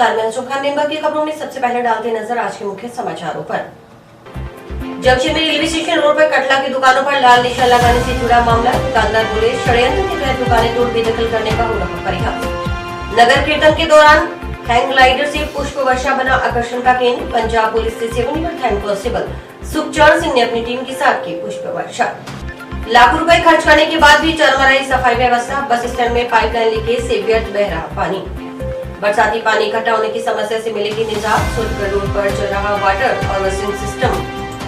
नमस्कार, मैं खान। दिन भर की खबरों में सबसे पहले डालते नजर आज के मुख्य समाचारों पर। जंक्शन में रेलवे स्टेशन रोड पर कटला की दुकानों पर लाल निशान लगाने से जुड़ा मामला। दुकानदार बोले षड्यंत्र के तहत दुकानें तोड़ बेदखल करने का हो रहा प्रयास। नगर कीर्तन के दौरान हैंग ग्लाइडर से पुष्प वर्षा बना आकर्षण का केंद्र। पंजाब पुलिस से सेवानिवृत्त हैंड कांस्टेबल सुखचरण सिंह ने अपनी टीम के साथ की पुष्प वर्षा। लाखों रुपए खर्च करने के बाद भी चरमराई सफाई व्यवस्था। बस स्टैंड में पाइपलाइन लीकेज से व्यर्थ बह रहा पानी। बरसाती पानी इकट्ठा होने की समस्या से मिलेगी निजात। सोलगढ़ रोड पर चल रहा वाटर हार्वेस्टिंग सिस्टम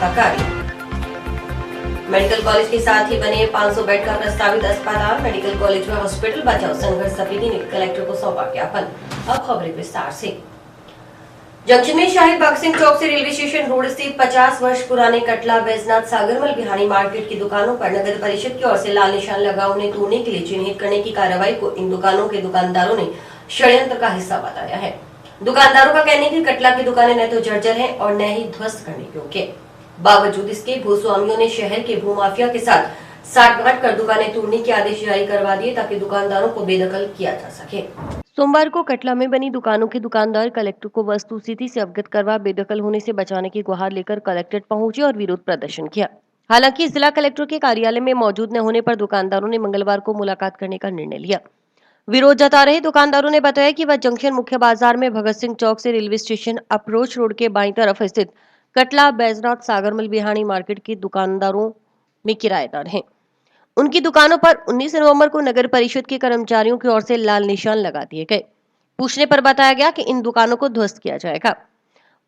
का कार्य। मेडिकल कॉलेज के साथ ही बने 500 बेड का प्रस्तावित अस्पताल। मेडिकल कॉलेज में हॉस्पिटल बचाओ संघर्ष समिति ने कलेक्टर को सौंपा ज्ञापन। अब खबरें विस्तार से। जंक्शन में शहीद भगत सिंह चौक से रेलवे स्टेशन रोड स्थित 50 वर्ष पुराने कटला बैजनाथ सागरमल बिहारी मार्केट की दुकानों पर नगर परिषद की ओर से लाल निशान लगा उन्हें तोड़ने के लिए चिन्हित करने की कार्रवाई को इन दुकानों के दुकानदारों ने षड्यंत्र का हिस्सा बताया है। दुकानदारों का कहना है कि कटला की दुकानें न तो जर्जर हैं और न ही ध्वस्त करने योग्य। बावजूद इसके भूस्वामियों ने शहर के भूमाफिया के साथ साठगांठ कर दुकानें तोड़ने के आदेश जारी करवा दिए ताकि दुकानदारों को बेदखल किया जा सके। सोमवार को कटला में बनी दुकानों के दुकानदार कलेक्टर को वस्तुस्थिति से अवगत करवा बेदखल होने से बचाने की गुहार लेकर कलेक्ट्रेट पहुंचे और विरोध प्रदर्शन किया। हालांकि जिला कलेक्टर के कार्यालय में मौजूद न होने पर दुकानदारों ने मंगलवार को मुलाकात करने का निर्णय लिया। विरोध जता रहे दुकानदारों ने बताया कि वह जंक्शन मुख्य बाजार में भगत सिंह चौक से रेलवे स्टेशन अप्रोच रोड के बाईं तरफ स्थित कटला बैजनाथ सागरमल बिहारी मार्केट के दुकानदारों में किराएदार हैं। उनकी दुकानों पर 19 नवंबर को नगर परिषद के कर्मचारियों की ओर से लाल निशान लगा दिए गए। पूछने पर बताया गया कि इन दुकानों को ध्वस्त किया जाएगा।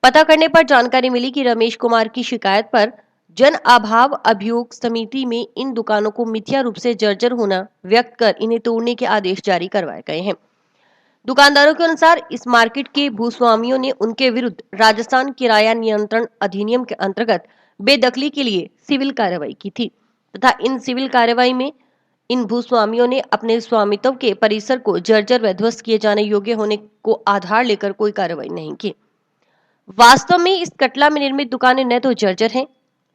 पता करने पर जानकारी मिली कि रमेश कुमार की शिकायत पर जन अभाव अभियोग समिति में इन दुकानों को मिथ्या रूप से जर्जर होना व्यक्त कर इन्हें तोड़ने के आदेश जारी करवाए गए हैं। दुकानदारों के अनुसार इस मार्केट के भूस्वामियों ने उनके विरुद्ध राजस्थान किराया नियंत्रण अधिनियम के अंतर्गत बेदखली के लिए सिविल कार्रवाई की थी तथा इन सिविल कार्रवाई में इन भूस्वामियों ने अपने स्वामित्व के परिसर को जर्जर व ध्वस्त किए जाने योग्य होने को आधार लेकर कोई कार्रवाई नहीं की। वास्तव में इस कटला में निर्मित दुकानें न तो जर्जर हैं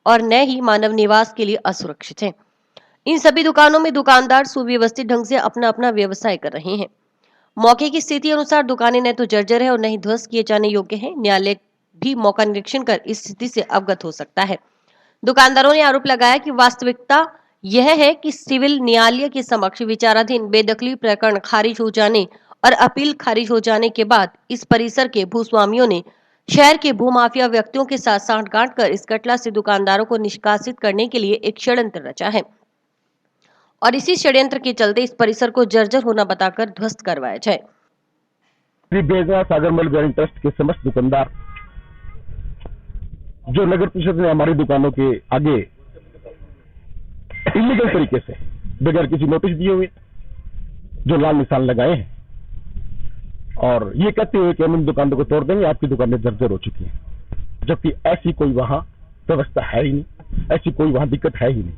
और न ही मानव निवास के लिए असुरक्षित हैं। इन सभी दुकानों में दुकानदार सुव्यवस्थित ढंग से अपना अपना व्यवसाय कर रहे हैं। मौके की स्थिति अनुसार दुकानें न तो जर्जर है और न ही ध्वस्त किए जाने योग्य हैं। न्यायालय भी मौका निरीक्षण कर इस स्थिति से अवगत हो सकता है। दुकानदारों ने आरोप लगाया कि वास्तविकता यह है कि सिविल न्यायालय के समक्ष विचाराधीन बेदखली प्रकरण खारिज हो जाने और अपील खारिज हो जाने के बाद इस परिसर के भूस्वामियों ने शहर के भूमाफिया व्यक्तियों के साथ साठगांठ कर इस कटला से दुकानदारों को निष्कासित करने के लिए एक षड्यंत्र रचा है और इसी षड्यंत्र के चलते इस परिसर को जर्जर होना बताकर ध्वस्त करवाया जाए। श्री बैजनाथ सागरमल बिहारी ट्रस्ट के समस्त दुकानदार जो नगर परिषद ने हमारी दुकानों के आगे इलीगल तरीके से बगैर किसी नोटिस दिए हुए जो लाल निशान लगाए हैं और ये कहते हुए कि हम इन दुकानों को तोड़ देंगे, आपकी दुकानें जर्जर हो चुकी हैं, जबकि ऐसी कोई वहां व्यवस्था है ही नहीं, ऐसी कोई वहां दिक्कत है ही नहीं।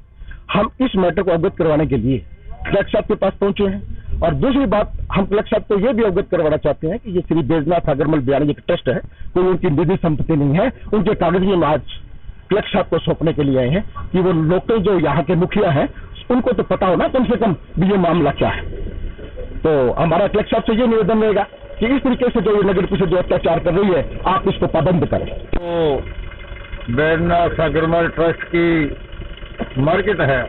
हम इस मैटर को अवगत करवाने के लिए कलेक्टर साहब के पास पहुंचे हैं और दूसरी बात हम कलेक्टर साहब को यह भी अवगत करवाना चाहते हैं कि ये श्री बैजनाथ सागरमल बिहारी एक ट्रस्ट है, कोई उनकी निजी संपत्ति नहीं है। उनके कागज में आज कलेक्टर साहब को सौंपने के लिए आए हैं कि वो लोकल जो यहाँ के मुखिया हैं उनको तो पता हो ना कम से कम भी ये मामला क्या है। तो हमारा कलेक्टर साहब से ये निवेदन रहेगा कि इस तरीके से जो ये नगर परिषद जो अत्याचार कर रही है आप इसको पाबंद करें। तो बैजनाथ सागरमल ट्रस्ट की मार्केट है,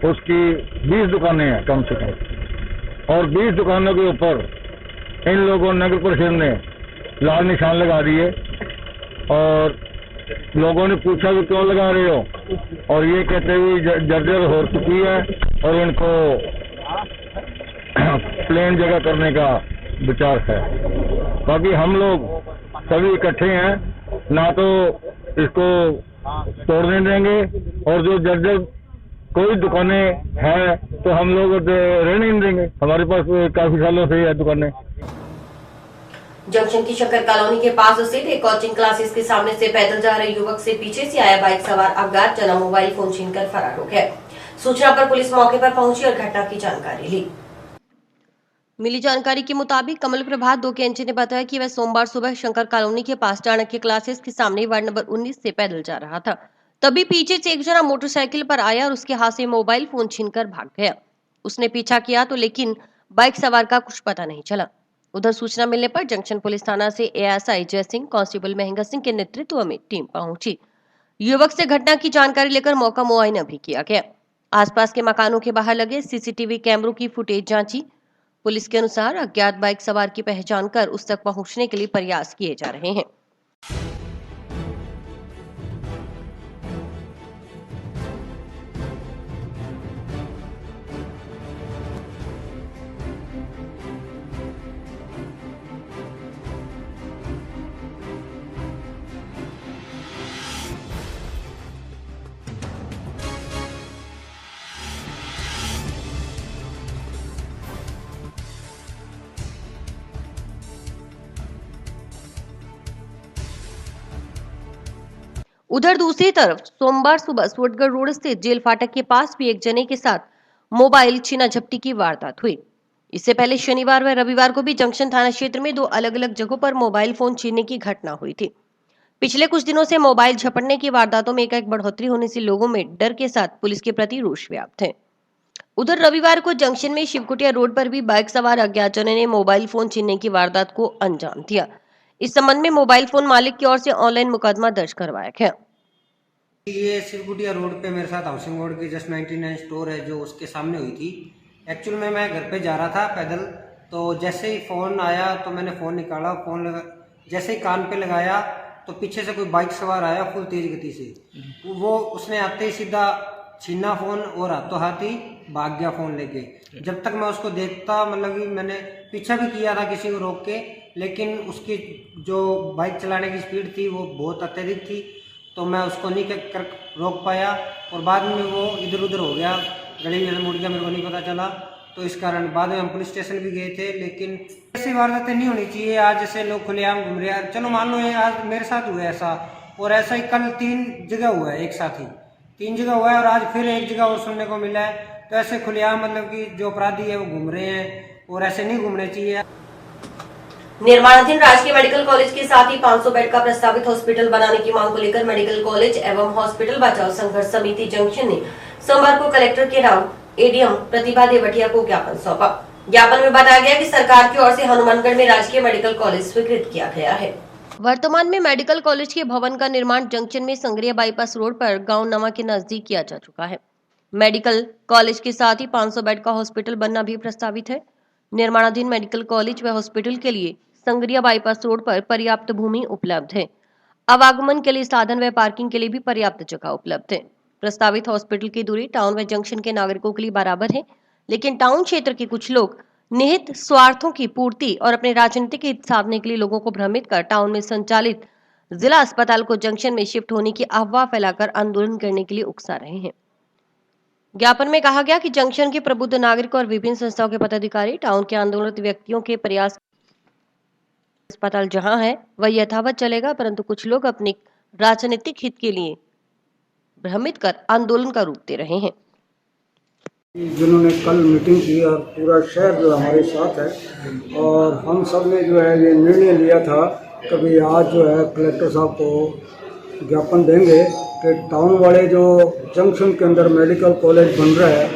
उसकी 20 दुकानें हैं कम से कम, और 20 दुकानों के ऊपर इन लोगों नगर परिषद ने लाल निशान लगा दिए और लोगों ने पूछा कि क्यों लगा रहे हो, और ये कहते हुए जर्जर हो चुकी है और इनको प्लेन जगह करने का विचार है। बाकी हम लोग सभी इकट्ठे हैं, ना तो इसको तोड़ने देंगे और जो जर्जर कोई दुकानें हैं तो हम लोग रहने नहीं देंगे। हमारे पास काफी सालों से है दुकानें। जंक्शन की शंकर कॉलोनी के पास स्थित एक कोचिंग क्लासेस के सामने से पैदल जा रहे युवक से पीछे से आया बाइक सवार अज्ञात जना मोबाइल फोन छीनकर फरार हो गया। सूचना पर पुलिस मौके पर पहुंची और घटना की जानकारी ली। मिली जानकारी के मुताबिक कमल प्रभात 2 के एनजे ने बताया कि वह सोमवार सुबह शंकर कॉलोनी के पास चाणक्य क्लासेस के सामने वार्ड नंबर 19 से पैदल जा रहा था। तभी पीछे से एक जना मोटरसाइकिल पर आया और उसके हाथ से मोबाइल फोन छीनकर भाग गया। उसने पीछा किया तो लेकिन बाइक सवार का कुछ पता नहीं चला। उधर सूचना मिलने पर जंक्शन पुलिस थाना से एएसआई जय सिंह, कांस्टेबल महेंद्र सिंह के नेतृत्व में टीम पहुंची। युवक से घटना की जानकारी लेकर मौका मुआयना भी किया गया। आसपास के मकानों के बाहर लगे सीसीटीवी कैमरों की फुटेज जांची। पुलिस के अनुसार अज्ञात बाइक सवार की पहचान कर उस तक पहुंचने के लिए प्रयास किए जा रहे हैं। उधर दूसरी तरफ सोमवार सुबह सोटगढ़ रोड स्थित जेल फाटक के पास भी एक जने के साथ मोबाइल छीना झपटी की वारदात हुई। इससे पहले शनिवार व रविवार को भी जंक्शन थाना क्षेत्र में दो अलग अलग जगहों पर मोबाइल फोन छीनने की घटना हुई थी। पिछले कुछ दिनों से मोबाइल झपटने की वारदातों में एकाएक बढ़ोतरी होने से लोगों में डर के साथ पुलिस के प्रति रोष व्याप्त है। उधर रविवार को जंक्शन में शिवकुटिया रोड पर भी बाइक सवार अज्ञात जनों ने मोबाइल फोन छीनने की वारदात को अंजाम दिया। इस संबंध में मोबाइल फोन मालिक की ओर से ऑनलाइन मुकदमा दर्ज करवाया गया। ये शिवकुटिया रोड पे मेरे साथ हाउसिंग बोर्ड की जस्ट 99 स्टोर है जो उसके सामने हुई थी। एक्चुअल में मैं घर पे जा रहा था पैदल, तो जैसे ही फ़ोन आया तो मैंने फ़ोन निकाला, फ़ोन लगा जैसे ही कान पे लगाया तो पीछे से कोई बाइक सवार आया फुल तेज गति से। वो उसने आते ही सीधा छीना फ़ोन और हाथों हाथ ही भाग गया फ़ोन लेके। जब तक मैं उसको देखता, मतलब कि मैंने पीछा भी किया था किसी को रोक के, लेकिन उसकी जो बाइक चलाने की स्पीड थी वो बहुत अत्यधिक थी, तो मैं उसको नहीं कर रोक पाया और बाद में वो इधर उधर हो गया, गली में मुड़ गया, मेरे को नहीं पता चला। तो इस कारण बाद में हम पुलिस स्टेशन भी गए थे, लेकिन ऐसी वारदातें नहीं होनी चाहिए। आज जैसे लोग खुलेआम घूम रहे हैं, चलो मान लो ये आज मेरे साथ हुआ ऐसा, और ऐसा ही कल 3 जगह हुआ है, एक साथ ही 3 जगह हुआ है और आज फिर एक जगह और सुनने को मिला है। तो ऐसे खुलेआम मतलब कि जो अपराधी है वो घूम रहे हैं और ऐसे नहीं घूमने चाहिए। निर्माणाधीन राजकीय मेडिकल कॉलेज के साथ ही 500 बेड का प्रस्तावित हॉस्पिटल बनाने की मांग को लेकर मेडिकल कॉलेज एवं हॉस्पिटल बचाओ संघर्ष समिति जंक्शन ने सोमवार को कलेक्टर के नाम एडीएम प्रतिभा देवटिया को ज्ञापन सौंपा। ज्ञापन में बताया गया कि सरकार की ओर से हनुमानगढ़ में राजकीय मेडिकल कॉलेज स्वीकृत किया गया है। वर्तमान में मेडिकल कॉलेज के भवन का निर्माण जंक्शन में संग्रिया बाईपास रोड पर गांव नवा के नजदीक किया जा चुका है। मेडिकल कॉलेज के साथ ही 500 बेड का हॉस्पिटल बनना भी प्रस्तावित है। निर्माणाधीन मेडिकल कॉलेज व हॉस्पिटल के लिए संग्रिया बाईपास रोड पर पर्याप्त भूमि उपलब्ध है। आवागमन के लिए साधन व पार्किंग के लिए भी पर्याप्त जगह उपलब्ध है। प्रस्तावित हॉस्पिटल की दूरी टाउन व जंक्शन के नागरिकों के लिए बराबर है, लेकिन टाउन क्षेत्र के कुछ लोग निहित स्वार्थों की पूर्ति और अपने राजनीतिक हित साधने के लिए लोगों को भ्रमित कर टाउन में संचालित जिला अस्पताल को जंक्शन में शिफ्ट होने की अफवाह फैलाकर आंदोलन करने के लिए उकसा रहे हैं। ज्ञापन में कहा गया कि जंक्शन के प्रबुद्ध नागरिक और विभिन्न संस्थाओं के पदाधिकारी टाउन के आंदोलित व्यक्तियों के प्रयास अस्पताल जहां है वह यथावत चलेगा, परंतु कुछ लोग अपने राजनीतिक हित के लिए भ्रमित कर आंदोलन का रूप दे रहे हैं। जिन्होंने कल मीटिंग की और पूरा शहर जो हमारे साथ है, और हम सब ने जो है ये निर्णय लिया था कभी आज जो है कलेक्टर साहब को ज्ञापन देंगे कि टाउन वाले जो जंक्शन के अंदर मेडिकल कॉलेज बन रहा है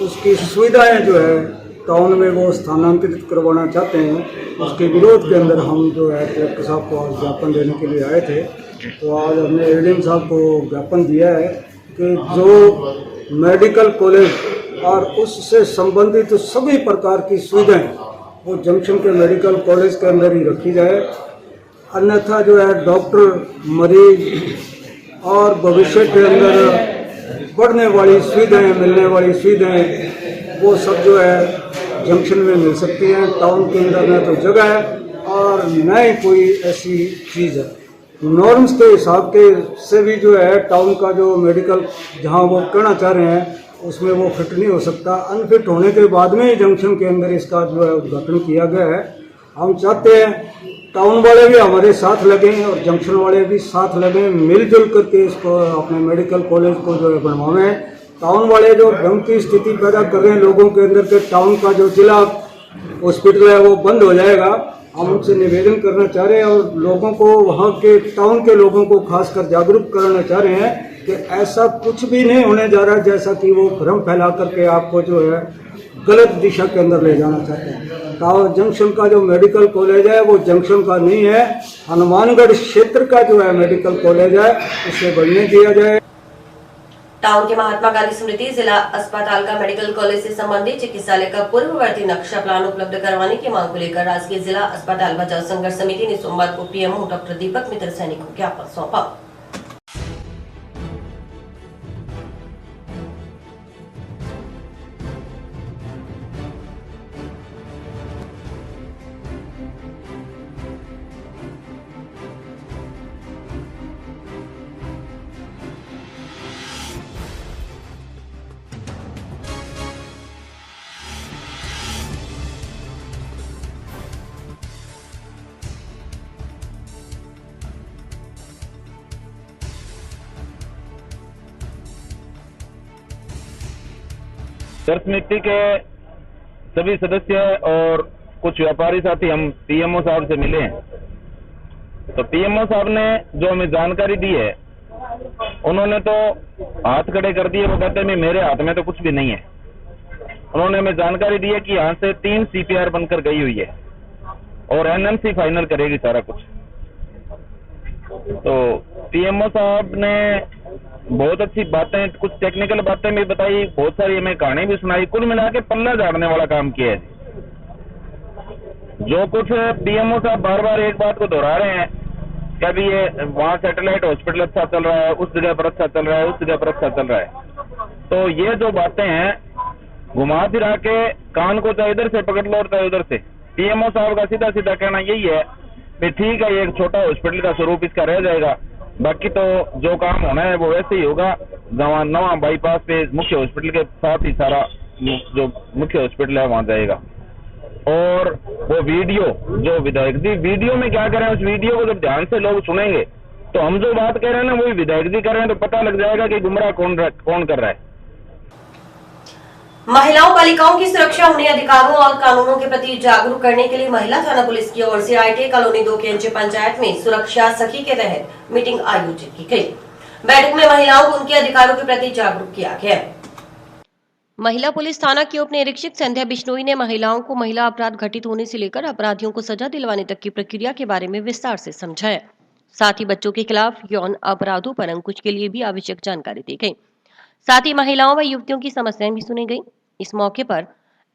उसकी सुविधाएं जो है टाउन में वो स्थानांतरित करवाना चाहते हैं। उसके विरोध के अंदर हम जो है कलेक्टर साहब को आज ज्ञापन देने के लिए आए थे। तो आज हमने एडीएम साहब को ज्ञापन दिया है कि जो मेडिकल कॉलेज और उससे संबंधित तो सभी प्रकार की सुविधाएं वो जंक्शन के मेडिकल कॉलेज के अंदर ही रखी जाए, अन्यथा जो है डॉक्टर, मरीज और भविष्य के अंदर बढ़ने वाली सुविधाएं, मिलने वाली सुविधाएं वो सब जो है जंक्शन में मिल सकती हैं। टाउन के अंदर न तो जगह है और न ही कोई ऐसी चीज़ है। नॉर्म्स के हिसाब के से भी जो है टाउन का जो मेडिकल जहां वो करना चाह रहे हैं उसमें वो फिट नहीं हो सकता। अनफिट होने के बाद में ही जंक्शन के अंदर इसका जो है उद्घाटन किया गया है। हम चाहते हैं टाउन वाले भी हमारे साथ लगें और जंक्शन वाले भी साथ लगें, मिलजुल करके इसको अपने मेडिकल कॉलेज को जो है बनवावें। टाउन वाले जो भ्रम की स्थिति पैदा कर रहे हैं लोगों के अंदर के टाउन का जो जिला हॉस्पिटल है वो बंद हो जाएगा, हम उनसे निवेदन करना चाह रहे हैं और लोगों को, वहाँ के टाउन के लोगों को खासकर जागरूक करना चाह रहे हैं कि ऐसा कुछ भी नहीं होने जा रहा जैसा कि वो भ्रम फैला करके आपको जो है गलत दिशा के अंदर ले जाना चाहते हैं। टावर जंक्शन का जो मेडिकल कॉलेज है वो जंक्शन का नहीं है, हनुमानगढ़ क्षेत्र का जो है मेडिकल कॉलेज है, उसे बनने दिया जाए। टाउन के महात्मा गांधी स्मृति जिला अस्पताल का मेडिकल कॉलेज से संबंधित चिकित्सालय का पूर्ववर्ती नक्शा प्लान उपलब्ध करवाने की मांग को लेकर राजकीय जिला अस्पताल बचाव संघर्ष समिति ने सोमवार को पीएमओ डॉक्टर दीपक मित्र सैनी को ज्ञापन सौंपा। दर्श समिति के सभी सदस्य और कुछ व्यापारी साथी हम पीएमओ साहब से मिले हैं। तो पीएमओ साहब ने जो हमें जानकारी दी है, उन्होंने तो हाथ खड़े कर दिए। वो कहते हैं मेरे हाथ में तो कुछ भी नहीं है। उन्होंने हमें जानकारी दी है कि यहाँ से 3 CPR बनकर गई हुई है और NMC फाइनल करेगी सारा कुछ। तो पीएमओ साहब ने बहुत अच्छी बातें, कुछ टेक्निकल बातें भी बताई, बहुत सारी हमें कहानी भी सुनाई। कुल मिला के पल्ला झाड़ने वाला काम किया है। जो कुछ पीएमओ साहब बार बार एक बात को दोहरा रहे हैं कि अभी ये वहाँ सैटेलाइट हॉस्पिटल अच्छा चल रहा है, उस जगह पर अच्छा चल रहा है, उस जगह पर अच्छा चल रहा है। तो ये जो बातें हैं घुमा फिरा के कान को चाहे इधर से पकड़ लो और चाहे उधर से। पीएमओ साहब का सीधा सीधा कहना यही है कि ठीक है, ये एक छोटा हॉस्पिटल का स्वरूप इसका रह जाएगा, बाकी तो जो काम होना है वो वैसे ही होगा। नवा बाईपास पे मुख्य हॉस्पिटल के साथ ही सारा जो मुख्य हॉस्पिटल है वहां जाएगा। और वो वीडियो जो विधायक जी वीडियो में क्या कर रहे हैं, उस वीडियो को जब ध्यान से लोग सुनेंगे तो हम जो बात कह रहे हैं ना वही विधायक जी कर रहे हैं, तो पता लग जाएगा कि गुमराह कौन कर रहा है। महिलाओं बालिकाओं की सुरक्षा, उन्हें अधिकारों और कानूनों के प्रति जागरूक करने के लिए महिला थाना पुलिस की ओर से ITA कॉलोनी 2 के पंचायत में सुरक्षा सखी के तहत मीटिंग आयोजित की गई। बैठक में महिलाओं को उनके अधिकारों के प्रति जागरूक किया गया। महिला पुलिस थाना की उप निरीक्षक संध्या बिश्नोई ने महिलाओं को महिला अपराध घटित होने से लेकर अपराधियों को सजा दिलवाने तक की प्रक्रिया के बारे में विस्तार से समझाया। साथ ही बच्चों के खिलाफ यौन अपराधों पर अंकुश के लिए भी आवश्यक जानकारी दी गई। साथ ही महिलाओं व युवतियों की समस्याएं भी सुनी गई। इस मौके पर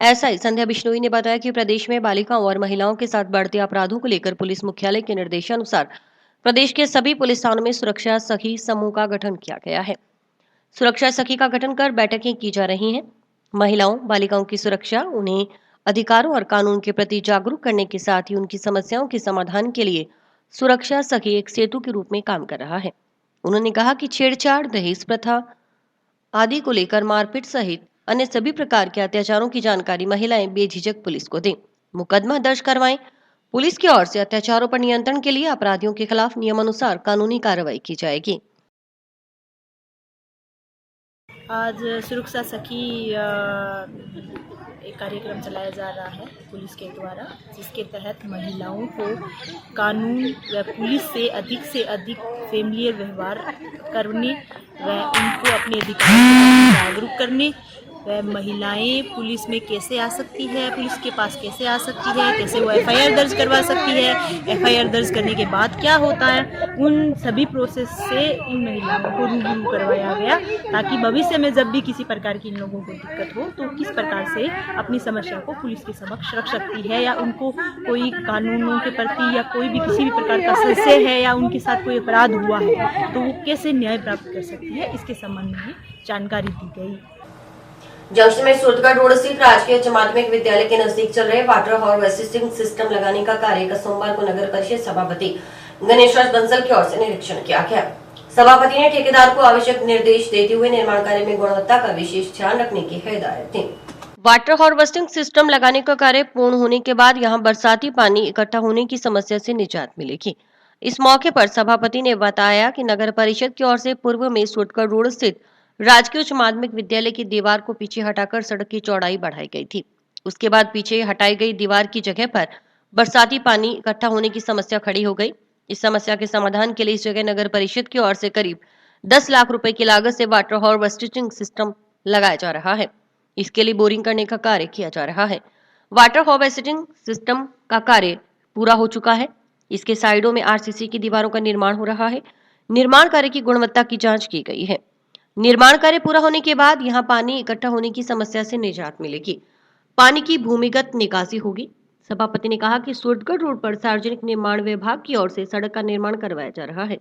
एसआई संध्या बिश्नोई ने बताया कि प्रदेश में बालिकाओं और महिलाओं के साथ बढ़ते अपराधों को लेकर पुलिस मुख्यालय के निर्देशानुसार प्रदेश के सभी पुलिस थानों में सुरक्षा सखी समूह का गठन किया गया है। सुरक्षा सखी का गठन कर बैठकें की जा रही हैं। महिलाओं बालिकाओं की सुरक्षा, उन्हें अधिकारों और कानून के प्रति जागरूक करने के साथ ही उनकी समस्याओं के समाधान के लिए सुरक्षा सखी एक सेतु के रूप में काम कर रहा है। उन्होंने कहा कि छेड़छाड़, दहेज प्रथा आदि को लेकर मारपीट सहित अन्य सभी प्रकार के अत्याचारों की जानकारी महिलाएं बेझिझक पुलिस को दें, मुकदमा दर्ज करवाएं। पुलिस की ओर से अत्याचारों पर नियंत्रण के लिए अपराधियों के खिलाफ नियमानुसार कानूनी कार्रवाई की जाएगी। आज सुरक्षा सखी एक कार्यक्रम चलाया जा रहा है पुलिस के द्वारा, जिसके तहत महिलाओं को कानून व पुलिस से अधिक फेमिलियर व्यवहार करने व उनको अपने अधिकारों के प्रति जागरूक करने व महिलाएं पुलिस में कैसे आ सकती है, पुलिस के पास कैसे आ सकती है, कैसे वो FIR दर्ज करवा सकती है, FIR दर्ज करने के बाद क्या होता है, उन सभी प्रोसेस से इन महिलाओं को रूबरू करवाया गया, ताकि भविष्य में जब भी किसी प्रकार की इन लोगों को दिक्कत हो तो किस प्रकार से अपनी समस्या को पुलिस के समक्ष रख सकती है, या उनको कोई कानूनों के प्रति या कोई भी किसी भी प्रकार का संशय है या उनके साथ कोई अपराध हुआ है तो वो कैसे न्याय प्राप्त कर सकती है, इसके संबंध में जानकारी दी गई। जंक्शन में सूरतगढ़ रोड स्थित राजकीय उच्च माध्यमिक विद्यालय के नजदीक चल रहे वाटर हार्वेस्टिंग सिस्टम लगाने का कार्य का सोमवार को नगर परिषद सभापति गणेश राज बंसल की ओर से निरीक्षण किया गया। सभापति ने ठेकेदार को आवश्यक निर्देश देते हुए निर्माण कार्य में गुणवत्ता का विशेष ध्यान रखने की हिदायत दी। वाटर हार्वेस्टिंग सिस्टम लगाने का कार्य पूर्ण होने के बाद यहां बरसाती पानी इकट्ठा होने की समस्या से निजात मिलेगी। इस मौके पर सभापति ने बताया कि नगर परिषद की ओर से पूर्व में सूरतगढ़ रोड स्थित राजकीय उच्च माध्यमिक विद्यालय की दीवार को पीछे हटाकर सड़क की चौड़ाई बढ़ाई गई थी। उसके बाद पीछे हटाई गई दीवार की जगह पर बरसाती पानी इकट्ठा होने की समस्या खड़ी हो गई। इस समस्या के समाधान के लिए इस जगह नगर परिषद की ओर से करीब 10 लाख रुपए की लागत से वाटर हार्वेस्टिंग सिस्टम लगाया जा रहा है। इसके लिए बोरिंग करने का कार्य किया जा रहा है। वाटर हार्वेस्टिंग सिस्टम का कार्य पूरा हो चुका है। इसके साइडों में आरसीसी की दीवारों का निर्माण हो रहा है। निर्माण कार्य की गुणवत्ता की जांच की गई है। निर्माण कार्य पूरा होने के बाद यहां पानी इकट्ठा होने की समस्या से निजात मिलेगी। पानी की भूमिगत निकासी होगी। सभापति ने कहा कि सूरतगढ़ रोड पर सार्वजनिक निर्माण विभाग की ओर से सड़क का निर्माण करवाया जा रहा है,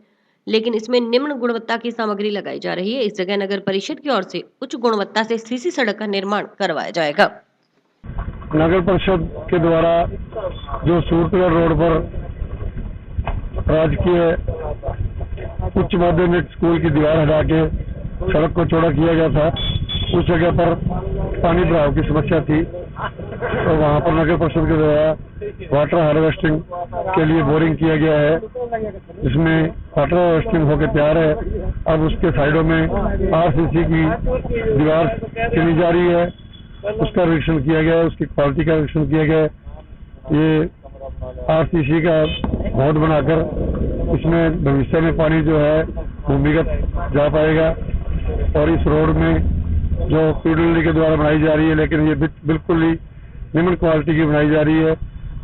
लेकिन इसमें निम्न गुणवत्ता की सामग्री लगाई जा रही है। इस जगह नगर परिषद की ओर से उच्च गुणवत्ता से सीसी सड़क का निर्माण करवाया जाएगा। नगर परिषद के द्वारा जो सूरतगढ़ रोड पर राजकीय उच्च माध्यमिक स्कूल की दीवार हटा के सड़क को चौड़ा किया गया था, उस जगह पर पानी बहाव की समस्या थी, तो वहाँ पर नगर परिषद के द्वारा वाटर हार्वेस्टिंग के लिए बोरिंग किया गया है। इसमें वाटर हार्वेस्टिंग होकर तैयार है। अब उसके साइडों में आरसीसी की दीवार चली जा रही है, उसका निरीक्षण किया गया है, उसकी क्वालिटी का निरीक्षण किया गया है। ये आरसीसी का भवन बनाकर इसमें भविष्य में पानी जो है भूमिगत जा पाएगा। और इस रोड में जो पीडब्ल्यूडी के द्वारा बनाई जा रही है, लेकिन ये बिल्कुल ही निम्न क्वालिटी की बनाई जा रही है,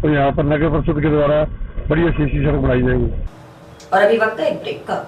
तो यहाँ पर नगर परिषद के द्वारा बढ़िया सीसी सड़क बनाई जाएगी। और अभी वक्त है एक ब्रेक का।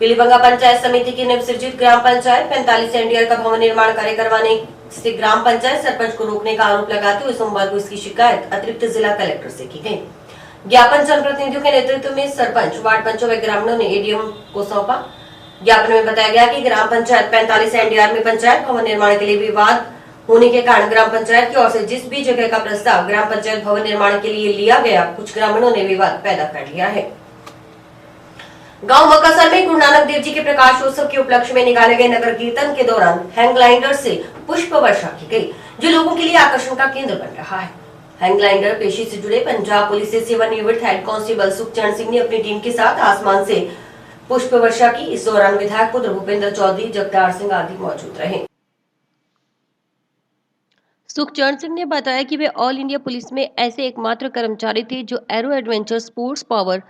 पीलीबंगा पंचायत समिति की नवसृजित ग्राम पंचायत 45 एनडीआर का भवन निर्माण कार्य करवाने से ग्राम पंचायत सरपंच को रोकने का आरोप लगाते हुए सोमवार को इसकी शिकायत अतिरिक्त जिला कलेक्टर से की गई। ज्ञापन जनप्रतिनिधियों के नेतृत्व में सरपंच, वार्ड पंचों व ग्रामीणों ने एडीएम को सौंपा। ज्ञापन में बताया गया कि ग्राम पंचायत 45 एनडीआर में पंचायत भवन निर्माण के लिए विवाद होने के कारण ग्राम पंचायत की ओर से जिस भी जगह का प्रस्ताव ग्राम पंचायत भवन निर्माण के लिए लिया गया, कुछ ग्रामीणों ने विवाद पैदा कर लिया है। गांव मक्कासर में गुरु नानक देव जी के प्रकाशोत्सव के उपलक्ष्य में निकाले गए नगर कीर्तन के दौरान हैंगलाइडर से पुष्प वर्षा की गई, जो लोगों के लिए आकर्षण का केंद्र बन रहा है। हैंगलाइडर पेशे से जुड़े पंजाब पुलिस से सेवानिवृत्त हेड कांस्टेबल सुखचरण सिंह ने अपनी टीम के साथ आसमान से पुष्प वर्षा की। इस दौरान विधायक पुत्र भूपेंद्र चौधरी, जगदार सिंह आदि मौजूद रहे। सुखचरण सिंह ने बताया कि वे ऑल इंडिया पुलिस में ऐसे एकमात्र कर्मचारी थे जो arrow adventure sports power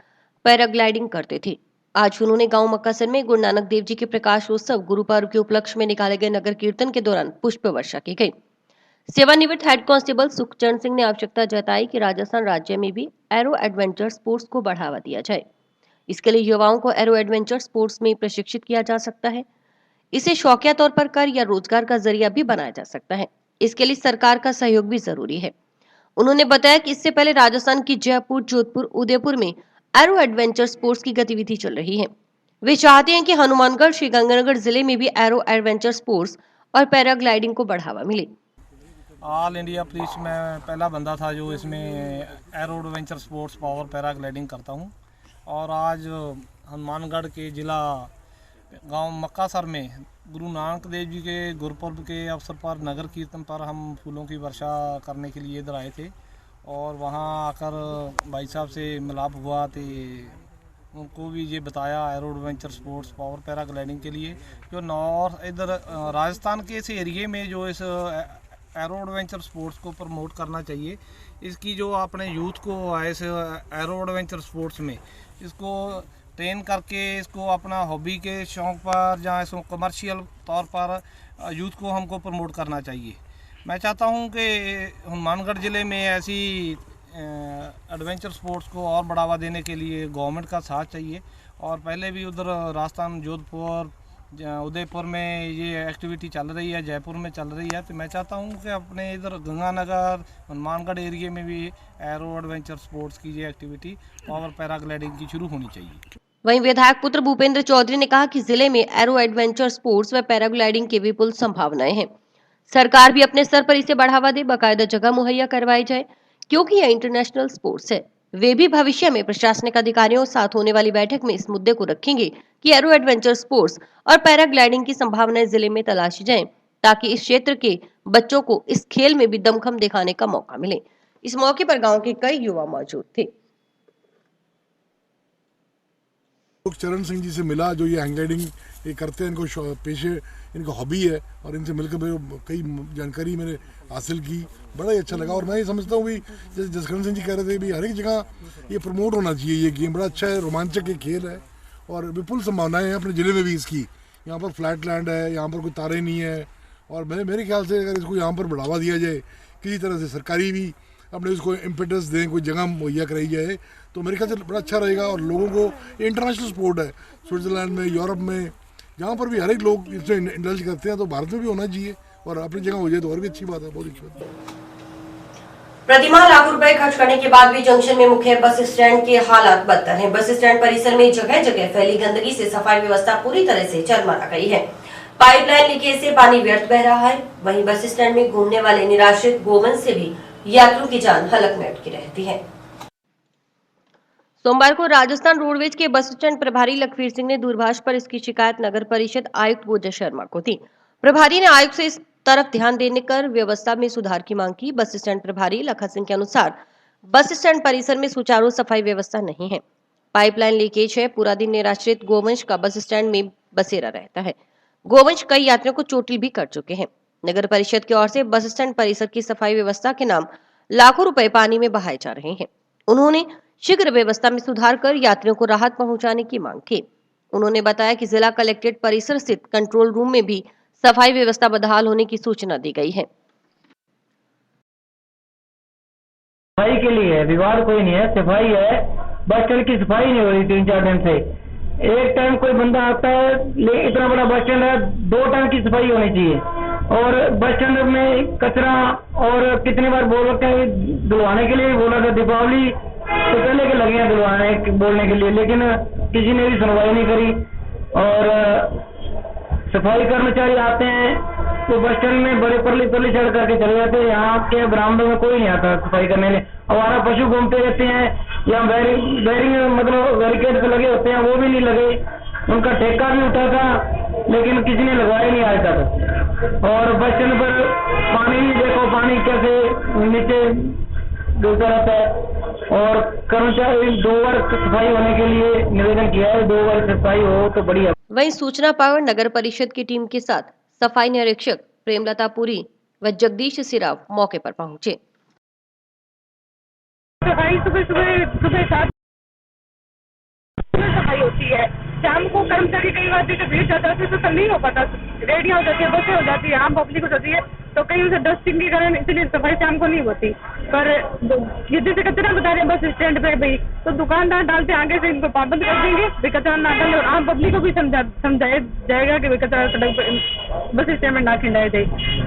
paragliding करते थे। आज उन्होंने गांव मक्कासर में गुरु नानक देव जी के प्रकाशोत्सव गुरु पर्व के उपलक्ष्य में निकाले गए नगर कीर्तन के दौरान पुष्प वर्षा की गई। सेवानिवृत्त हेड कांस्टेबल सुखचरण सिंह ने आवश्यकता जताई कि राजस्थान राज्य में भी एरो एडवेंचर स्पोर्ट्स को बढ़ावा दिया जाए। इसके लिए युवाओं को एरो एडवेंचर स्पोर्ट्स में प्रशिक्षित किया जा सकता है। इसे शौकिया तौर पर कर या रोजगार का जरिया भी बनाया जा सकता है। इसके लिए सरकार का सहयोग भी जरूरी है। उन्होंने बताया कि इससे पहले राजस्थान की जयपुर, जोधपुर, उदयपुर में एरो एडवेंचर स्पोर्ट्स की गतिविधि चल रही है। वे चाहते हैं कि हनुमानगढ़, श्रीगंगानगर जिले में भी एरो एडवेंचर स्पोर्ट्स और पैराग्लाइडिंग को बढ़ावा मिले। ऑल इंडिया पुलिस में पहला बंदा था जो इसमें arrow adventure sports power paragliding करता हूं। और आज हनुमानगढ़ के जिला गांव मक्कासर में गुरु नानक देव जी के गुरुपर्व के अवसर पर नगर कीर्तन पर हम फूलों की वर्षा करने के लिए इधर आए थे। और वहाँ आकर भाई साहब से मिलाप हुआ तो उनको भी ये बताया arrow adventure sports power paragliding के लिए जो नॉर्थ इधर राजस्थान के इस एरिए में जो इस एरो एडवेंचर स्पोर्ट्स को प्रमोट करना चाहिए। इसकी जो अपने यूथ को इस एरो एडवेंचर स्पोर्ट्स में इसको ट्रेन करके इसको अपना हॉबी के शौक़ पर या इसको कमर्शियल तौर पर यूथ को हमको प्रमोट करना चाहिए। मैं चाहता हूं कि हनुमानगढ़ ज़िले में ऐसी एडवेंचर स्पोर्ट्स को और बढ़ावा देने के लिए गवर्नमेंट का साथ चाहिए। और पहले भी उधर राजस्थान, जोधपुर, उदयपुर में ये एक्टिविटी चल रही है, जयपुर में चल रही है। तो मैं चाहता हूं कि अपने इधर गंगानगर, हनुमानगढ़ एरिए में भी एरो एडवेंचर स्पोर्ट्स की ये एक्टिविटी पावर पैराग्लाइडिंग की शुरू होनी चाहिए। वहीं विधायक पुत्र भूपेंद्र चौधरी ने कहा कि जिले में एरो एडवेंचर स्पोर्ट्स व पैराग्लाइडिंग की विपुल संभावनाएं हैं। सरकार भी अपने स्तर पर इसे बढ़ावा दे, बाकायदा जगह मुहैया करवाई जाए, क्योंकि यह इंटरनेशनल स्पोर्ट्स है। वे भी भविष्य में प्रशासनिक अधिकारियों के साथ होने वाली बैठक में इस मुद्दे को रखेंगे कि एरो एडवेंचर स्पोर्ट्स और पैराग्लाइडिंग की संभावनाएं जिले में तलाशी जाएं, ताकि इस क्षेत्र के बच्चों को इस खेल में भी दमखम दिखाने का मौका मिले। इस मौके पर गांव के कई युवा मौजूद थे। चरण सिंह जी से मिला, जो ये हैंगलाइडिंग ये करते हैं, इनको पेशे, इनको हॉबी है, और इनसे मिलकर मेरे कई जानकारी मैंने हासिल की, बड़ा ही अच्छा लगा। और मैं ये समझता हूँ भी जैसे जसकरण सिंह जी कह रहे थे भी हर एक जगह ये प्रमोट होना चाहिए। ये गेम बड़ा अच्छा है, रोमांचक एक खेल है और विपुल संभावनाएं हैं अपने ज़िले में भी इसकी। यहाँ पर फ्लैट लैंड है, यहाँ पर कोई तारे नहीं है, और मेरे ख्याल से अगर इसको यहाँ पर बढ़ावा दिया जाए किसी तरह से, सरकारी भी अपने उसको इम्पेटस दें, कोई जगह मुहैया कराई जाए, तो मेरे ख्याल से बड़ा अच्छा रहेगा। और लोगों को इंटरनेशनल स्पोर्ट है, स्विट्जरलैंड में, यूरोप में, जहाँ पर भी हर एक लोग इसमें इंडल्ज करते हैं, तो भारत में भी होना चाहिए और अपनी जगह हो जाए तो और भी अच्छी बात है, बहुत अच्छी बात है। प्रतिमाह लाखों रुपए खर्च करने के बाद भी जंक्शन में मुख्य बस स्टैंड के हालात बदतर हैं। बस स्टैंड परिसर में जगह जगह फैली गंदगी से सफाई व्यवस्था पूरी तरह से चरमरा गई है। पाइपलाइन लीकेज से पानी व्यर्थ बह रहा है। वहीं बस स्टैंड में घूमने वाले निराश्रित गोवंश से भी यात्रियों की जान हलक में अटकी रहती है। सोमवार को राजस्थान रोडवेज के बस स्टैंड प्रभारी लखवीर सिंह ने दूरभाष पर इसकी शिकायत नगर परिषद आयुक्त गोजा शर्मा को दी। प्रभारी ने आयुक्त से इस तरफ ध्यान देने कर व्यवस्था में सुधार की मांग की। बस स्टैंड प्रभारी लखा सिंह के अनुसार बस स्टैंड परिसर में सुचारू सफाई व्यवस्था नहीं है, पाइपलाइन लीकेज है, पूरा दिन निराश्रित गोवंश का बस स्टैंड में बसेरा रहता है। गोवंश कई यात्रियों को चोटिल भी कर चुके हैं। नगर परिषद की ओर से बस स्टैंड परिसर की सफाई व्यवस्था के नाम लाखों रुपए पानी में बहाए जा रहे हैं। उन्होंने शीघ्र व्यवस्था में सुधार कर यात्रियों को राहत पहुंचाने की मांग की। उन्होंने बताया कि जिला कलेक्ट्रेट परिसर स्थित कंट्रोल रूम में भी सफाई व्यवस्था बहाल होने की सूचना दी गई है। सफाई के लिए विवाद कोई नहीं है, सफाई है, बस स्टैंड की सफाई नहीं हो रही 3-4 दिन से। एक टाइम कोई बंदा आता है, इतना बड़ा बस स्टैंड है, 2 टाइम की सफाई होनी चाहिए। और बस स्टैंड में कचरा, और कितनी बार बोल रखे हैं धुलवाने के लिए, बोला था दीपावली तो पहले के लगे हैं धुलवाने बोलने के लिए, लेकिन किसी ने भी सुनवाई नहीं करी। और सफाई कर्मचारी आते हैं तो बस स्टैंड में बड़े परली चढ़ करके चले जाते हैं। यहाँ के बरामदों में कोई नहीं आता सफाई करने के लिए। हमारा पशु घूमते रहते हैं, यहाँ बैरिंग मतलब बैरिकेड पे लगे होते हैं, वो भी नहीं लगे। उनका ठेका भी उठा था, लेकिन किसी ने लगवाया नहीं आज तक। और बस स्टैंड पर पानी भी देखो, पानी कैसे नीचे गिरता रहता है। और कर्मचारी 2 बार सफाई होने के लिए निवेदन किया है, 2 बार सफाई हो तो बढ़िया। वहीं सूचना पावर नगर परिषद की टीम के साथ सफाई निरीक्षक प्रेमलता पुरी व जगदीश सिराव मौके पर पहुंचे। सफाई सुबह 7 सफाई होती है, शाम को कर्मचारी कई बार जब भीड़ ज्यादा होती है तो नहीं हो पाता, रेडियां हो जाती है, बसें हो जाती है, आम पब्लिक हो जाती है, तो कहीं उसे डस्टिंग के कारण इसलिए सफाई शाम को नहीं होती। पर ये जैसे कचरा बता रहे हैं बस स्टैंड पे भाई, तो दुकानदार डालते आगे से इनको पाबंद कर देंगे भाई कचरा ना डाले, और आम पब्लिक को भी समझाया जाएगा कि भाई कचरा सड़क बस स्टैंड में ना खिलाए जाए।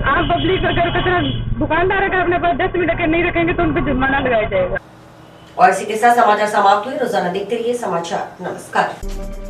आम पब्लिक अगर कचरा दुकानदार अगर अपने पास 10 मिनट नहीं रखेंगे तो उन पर जुर्माना लगाया जाएगा। और इसी के साथ समाचार समाप्त हुए। रोजाना देखते रहिए समाचार। नमस्कार।